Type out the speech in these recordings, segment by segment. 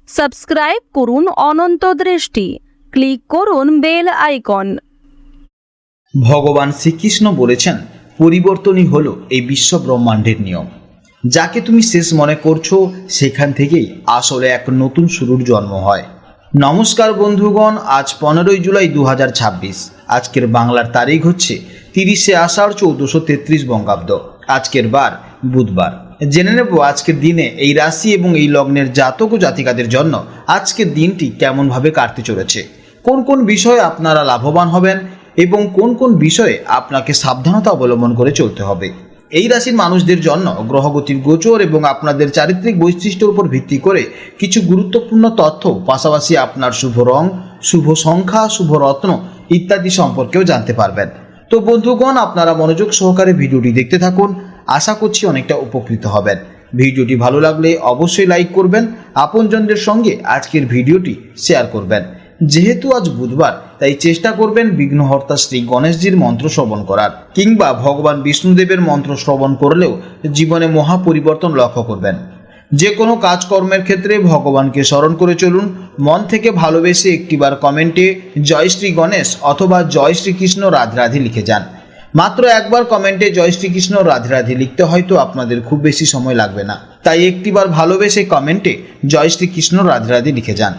Subscribe করুন অনন্ত দৃষ্টি, click করুন বেল আইকন। ভগবান শ্রীকৃষ্ণ বলেছেন, পরিবর্তনই হলো এই বিশ্ব ব্রহ্মাণ্ডের নিয়ম। যাকে তুমি শেষ মনে করছো সেখান থেকেই আসলে এক নতুন শুরুর জন্ম হয়। নমস্কার বন্ধুগণ, আজ 15ই জুলাই 2026। আজকের বাংলার তারিখ হচ্ছে 30শে আষাঢ় 1433 বঙ্গাব্দ। আজকের বার বুধবার। জেনে নেব আজকের দিনে এই রাশি এবং এই লগ্নের জাতক ও জাতিকাদের জন্য আজকের দিনটি কেমনভাবে কাটতে চলেছে, কোন কোন বিষয়ে আপনারা লাভবান হবেন এবং কোন কোন বিষয়ে আপনাকে সাবধানতা অবলম্বন করে চলতে হবে। এই রাশির মানুষদের জন্য গ্রহগতির গোচর এবং আপনাদের চারিত্রিক বৈশিষ্ট্যের উপর ভিত্তি করে কিছু গুরুত্বপূর্ণ তথ্য, পাশাপাশি আপনার শুভ রং, শুভ সংখ্যা, শুভ রত্ন ইত্যাদি সম্পর্কেও জানতে পারবেন। তো বন্ধুগণ, আপনারা মনোযোগ সহকারে ভিডিওটি দেখতে থাকুন, আশা করছি অনেকটা উপকৃত হবেন। ভিডিওটি ভালো লাগলে অবশ্যই লাইক করবেন, আপনজনদের সঙ্গে আজকের ভিডিওটি শেয়ার করবেন। যেহেতু আজ বুধবার, তাই চেষ্টা করবেন বিঘ্নহর্তা শ্রী গণেশজির মন্ত্র শ্রবণ করার, কিংবা ভগবান বিষ্ণুদেবের মন্ত্র শ্রবণ করলেও জীবনে মহা পরিবর্তন লক্ষ্য করবেন। যে কোনো কাজকর্মের ক্ষেত্রে ভগবানকে স্মরণ করে চলুন। মন থেকে ভালোবেসে একটিবার কমেন্টে জয় শ্রী গণেশ অথবা জয় শ্রীকৃষ্ণ রাধে রাধে লিখে যান। মাত্র একবার কমেন্টে জয় শ্রীকৃষ্ণ রাধে রাধে লিখতে হয়তো আপনাদের খুব বেশি সময় লাগবে না, তাই একটিবার ভালোবেসে কমেন্টে জয় শ্রীকৃষ্ণ রাধে রাধে লিখে যান।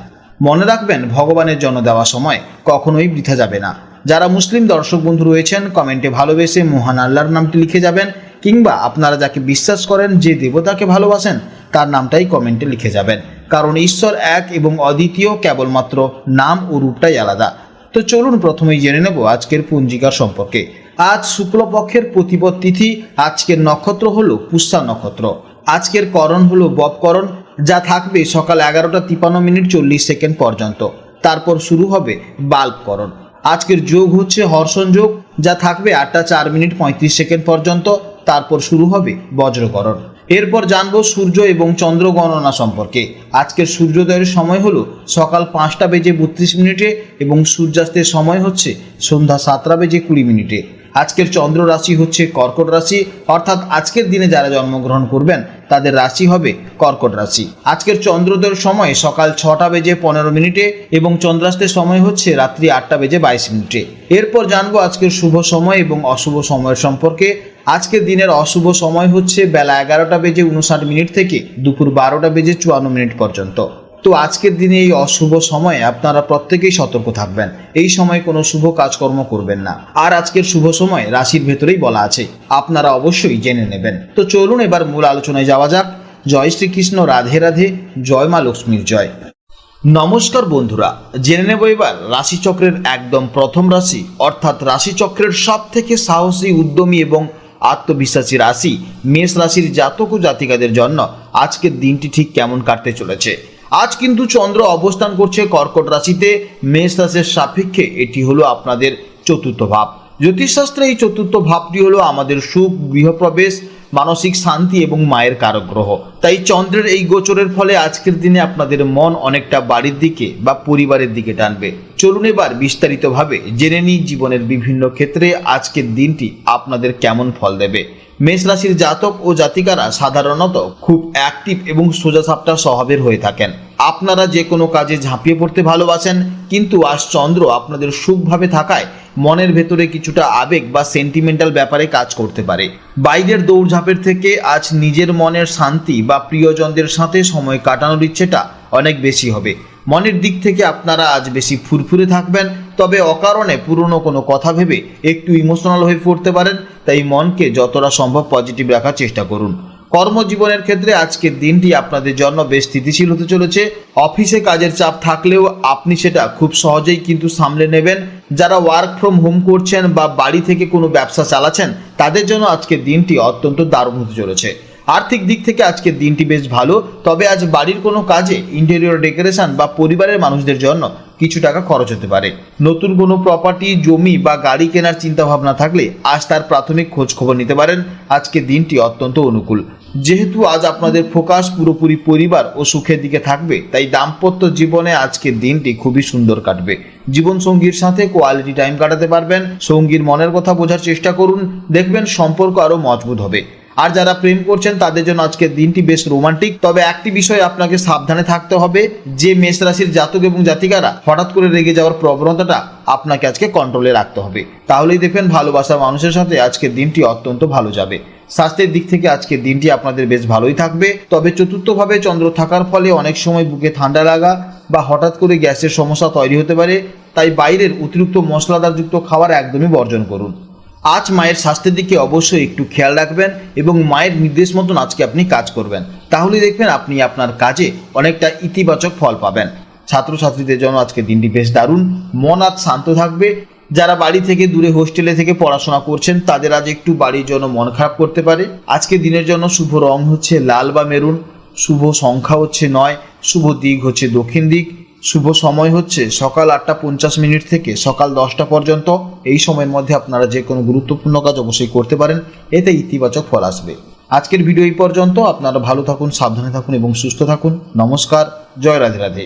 মনে রাখবেন, ভগবানের জন্য দেওয়া সময় কখনোই বৃথা যাবে না। যারা মুসলিম দর্শক বন্ধু রয়েছেন, কমেন্টে ভালোবেসে মহান আল্লাহর নামটি লিখে যাবেন, কিংবা আপনারা যাকে বিশ্বাস করেন, যে দেবতাকে ভালোবাসেন, তার নামটাই কমেন্টে লিখে যাবেন। কারণ ঈশ্বর এক এবং অদ্বিতীয়, কেবলমাত্র নাম ও রূপটাই আলাদা। তো চলুন প্রথমেই জেনে নেব আজকের পঞ্জিকার সম্পর্কে। আজ শুক্লপক্ষের প্রতিপদ তিথি। আজকের নক্ষত্র হলো পুষ্যা নক্ষত্র। আজকের করণ হলো বপকরণ, যা থাকবে সকাল 11টা 53 মিনিট 40 সেকেন্ড পর্যন্ত। তারপর শুরু হবে বাল্বকরণ। আজকের যোগ হচ্ছে হর্ষণ যোগ, যা থাকবে 8টা 4 মিনিট 35 সেকেন্ড পর্যন্ত। তারপর শুরু হবে বজ্রকরণ। এরপর জানবো সূর্য এবং চন্দ্র গণনা সম্পর্কে। আজকের সূর্যোদয়ের সময় হলো সকাল 5টা বেজে 32 মিনিটে এবং সূর্যাস্তের সময় হচ্ছে সন্ধ্যা 7টা বেজে 20 মিনিটে। আজকের চন্দ্র রাশি হচ্ছে কর্কট রাশি, অর্থাৎ আজকের দিনে যারা জন্মগ্রহণ করবেন তাদের রাশি হবে কর্কট রাশি। আজকের চন্দ্রোদয়ের সময় সকাল 6টা বেজে 15 মিনিটে এবং চন্দ্রাস্তের সময় হচ্ছে রাত্রি 8টা বেজে 22 মিনিটে। এরপর জানবো আজকের শুভ সময় এবং অশুভ সময়ের সম্পর্কে। আজকের দিনের অশুভ সময় হচ্ছে বেলা 11টা বেজে 59 মিনিট থেকে দুপুর 12টা বেজে 54 মিনিট পর্যন্ত। তো আজকের দিনে এই অশুভ সময়ে আপনারা প্রত্যেকেই সতর্ক থাকবেন। এই সময় কোনো শুভ কাজকর্ম করবেন না। আর আজকের শুভ সময় রাশির ভেতরেই বলা আছে, আপনারা অবশ্যই জেনে নেবেন। তো চলুন এবার মূল আলোচনায় যাওয়া যাক। জয় শ্রীকৃষ্ণ, রাধে রাধে, জয় মা লক্ষ্মীর জয়। নমস্কার বন্ধুরা, জেনে নেব এবার রাশিচক্রের একদম প্রথম রাশি, অর্থাৎ রাশিচক্রের সব থেকে সাহসী, উদ্যমী এবং আত্মবিশ্বাসী রাশি মেষ রাশির জাতক ও জাতিকাদের জন্য আজকের দিনটি ঠিক কেমন কাটতে চলেছে। আজ কিন্তু চন্দ্র অবস্থান করছে কর্কট রাশিতে। মেষ রাশির সাপেক্ষে এটি হলো আপনাদের চতুর্থ ভাব। জ্যোতিষশাস্ত্রে এই চতুর্থ ভাবটি হলো আমাদের সুখ, গৃহপ্রবেশ, মানসিক শান্তি এবং মায়ের কারক গ্রহ। তাই চন্দ্রের এই গোচরের ফলে আজকের দিনে আপনাদের মন অনেকটা বাড়ির দিকে বা পরিবারের দিকে টানবে। চলুন এবার বিস্তারিতভাবে জেনে নিই জীবনের বিভিন্ন ক্ষেত্রে আজকের দিনটি আপনাদের কেমন ফল দেবে। মেষ রাশির জাতক ও জাতিকারা সাধারণত খুব অ্যাক্টিভ এবং সোজাসাপটা স্বভাবের হয়ে থাকেন। আপনারা যে কোনো কাজে ঝাঁপিয়ে পড়তে ভালোবাসেন, কিন্তু আজ চন্দ্র আপনাদের সুখভাবে থাকায় মনের ভেতরে কিছুটা আবেগ বা সেন্টিমেন্টাল ব্যাপারে কাজ করতে পারে। বাইরের দৌড়ঝাঁপের থেকে আজ নিজের মনের শান্তি বা প্রিয়জনদের সাথে সময় কাটানোর ইচ্ছেটা অনেক বেশি হবে। মনের দিক থেকে আপনারা আজ বেশি ফুরফুরে থাকবেন, তবে অকারণে পুরনো কোনো কথা ভেবে একটু ইমোশনাল হয়ে পড়তে পারেন। তাই মনকে যতটা সম্ভব পজিটিভ রাখার চেষ্টা করুন। কর্মজীবনের ক্ষেত্রে আজকের দিনটি আপনাদের জন্য বেশ স্থিতিশীল হতে চলেছে। অফিসে কাজের চাপ থাকলেও আপনি সেটা খুব সহজেই কিন্তু সামলে নেবেন। যারা ওয়ার্ক ফ্রম হোম করছেন বা বাড়ি থেকে কোনো ব্যবসা চালাচ্ছেন, তাদের জন্য আজকের দিনটি অত্যন্ত দারুণ হতে চলেছে। আর্থিক দিক থেকে আজকের দিনটি বেশ ভালো, তবে আজ বাড়ির কোনো কাজে ইন্টেরিয়র ডেকোরেশন বা পরিবারের মানুষদের জন্য কিছু টাকা খরচ হতে পারে। নতুন কোনো প্রপার্টি, জমি বা গাড়ি কেনার চিন্তা ভাবনা থাকলে আজ তার প্রাথমিক খোঁজ খবর নিতে পারেন। আজকের দিনটি অত্যন্ত অনুকূল। যেহেতু আজ আপনাদের ফোকাস পুরোপুরি পরিবার ও সুখের দিকে থাকবে, তাই দাম্পত্য জীবনে আজকের দিনটি খুবই সুন্দর কাটবে। জীবন সঙ্গীর সাথে কোয়ালিটি টাইম কাটাতে পারবেন। সঙ্গীর মনের কথা বোঝার চেষ্টা করুন, দেখবেন সম্পর্ক আরও মজবুত হবে। আর যারা প্রেম করছেন তাদের জন্য আজকের দিনটি বেশ রোমান্টিক। তবে একটি বিষয় আপনাকে সাবধানে থাকতে হবে, যে মেষ রাশির জাতক এবং জাতিকারা হঠাৎ করে রেগে যাওয়ার প্রবণতাটা আপনাকে আজকে কন্ট্রোলে রাখতে হবে। তাহলেই দেখবেন ভালোবাসার মানুষের সাথে আজকের দিনটি অত্যন্ত ভালো যাবে। স্বাস্থ্যের দিক থেকে আজকের দিনটি আপনাদের বেশ ভালোই থাকবে। তবে চতুর্থভাবে চন্দ্র থাকার ফলে অনেক সময় বুকে ঠান্ডা লাগা বা হঠাৎ করে গ্যাসের সমস্যা তৈরি হতে পারে। তাই বাইরের অতিরিক্ত মশলাদারযুক্ত খাবার একদমই বর্জন করুন। আজ মায়ের স্বাস্থ্যের দিকে অবশ্যই একটু খেয়াল রাখবেন এবং মায়ের নির্দেশ মতন আজকে আপনি কাজ করবেন। তাহলে দেখবেন আপনি আপনার কাজে অনেকটা ইতিবাচক ফল পাবেন। ছাত্রছাত্রীদের জন্য আজকে দিনটি বেশ দারুণ। মন আজ শান্ত থাকবে। যারা বাড়ি থেকে দূরে হোস্টেলে থেকে পড়াশোনা করছেন তাদের আজ একটু বাড়ির জন্য মন খারাপ করতে পারে। আজকে দিনের জন্য শুভ রং হচ্ছে লাল বা মেরুন, শুভ সংখ্যা হচ্ছে 9, শুভ দিক হচ্ছে দক্ষিণ দিক, শুভ সময় হচ্ছে সকাল 8:50 থেকে সকাল 10টা পর্যন্ত। এই সময়ের মধ্যে আপনারা যে কোনো গুরুত্বপূর্ণ কাজ অবশ্যই করতে পারেন, এতে ইতিবাচক ফল আসবে। আজকের ভিডিও এই পর্যন্ত। আপনারা ভালো থাকুন, সাবধানে থাকুন এবং সুস্থ থাকুন। নমস্কার, জয় রাধে রাধে।